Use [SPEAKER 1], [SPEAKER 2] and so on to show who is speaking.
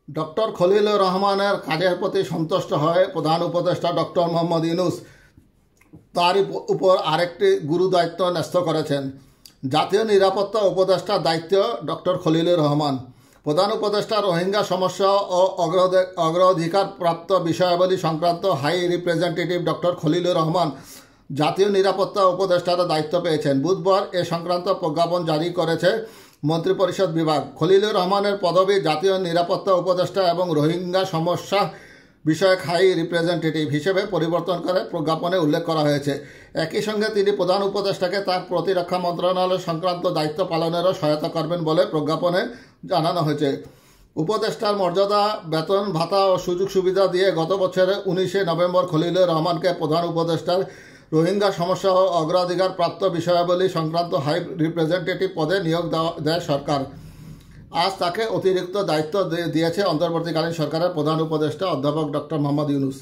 [SPEAKER 1] Doctor Khalilur রহমানের কাজের প্রতি সন্তুষ্ট হয়ে প্রধান উপদেষ্টা ডক্টর মোহাম্মদ ইউনূস তার উপর আরেকটি গুরু দায়িত্ব ন্যস্ত করেছেন। জাতীয় নিরাপত্তা উপদেষ্টার দায়িত্ব ডক্টর খলিলুর রহমান। প্রধান উপদেষ্টা রোহিঙ্গা সমস্যা ও অগ্রাধিকারপ্রাপ্ত বিষয়াবলী সংক্রান্ত high representative doctor Khalilur Rahman জাতীয় নিরাপত্তা উপদেষ্টার দায়িত্ব পেয়েছেন। বুধবার এ সংক্রান্ত প্রজ্ঞাপন জারি করেছে মন্ত্রিপরিষদ বিভাগ। খলিলুর রহমানের পদবি জাতীয় নিরাপত্তা উপদেষ্টা এবং রোহিঙ্গা সমস্যা বিষয়ক হাই রিপ্রেজেন্টেটিভ হিসেবে পরিবর্তন করে প্রজ্ঞাপনে উল্লেখ করা হয়েছে। একই সঙ্গে তিনি প্রধান উপদেষ্টাকে তার প্রতিরক্ষা মন্ত্রণালয় সংক্রান্ত দায়িত্ব পালনেরও সহায়তা করবেন বলে প্রজ্ঞাপনে জানানো হয়েছে। উপদেষ্টার মর্যাদা, বেতন, ভাতা ও সুযোগ সুবিধা দিয়ে গত বছরের 19 নভেম্বর খলিলুর রহমানকে প্রধান উপদেষ্টার রোহিঙ্গা সমস্যা ও অগ্রাধিকার প্রাপ্ত বিষয়াবলী সংক্রান্ত হাই রিপ্রেজেন্টেটিভ পদে নিয়োগ দেয় সরকার। আজ তাকে অতিরিক্ত দায়িত্ব দিয়েছে অন্তর্বর্তীকালীন সরকারের প্রধান উপদেষ্টা অধ্যাপক ডক্টর মোহাম্মদ ইউনূস।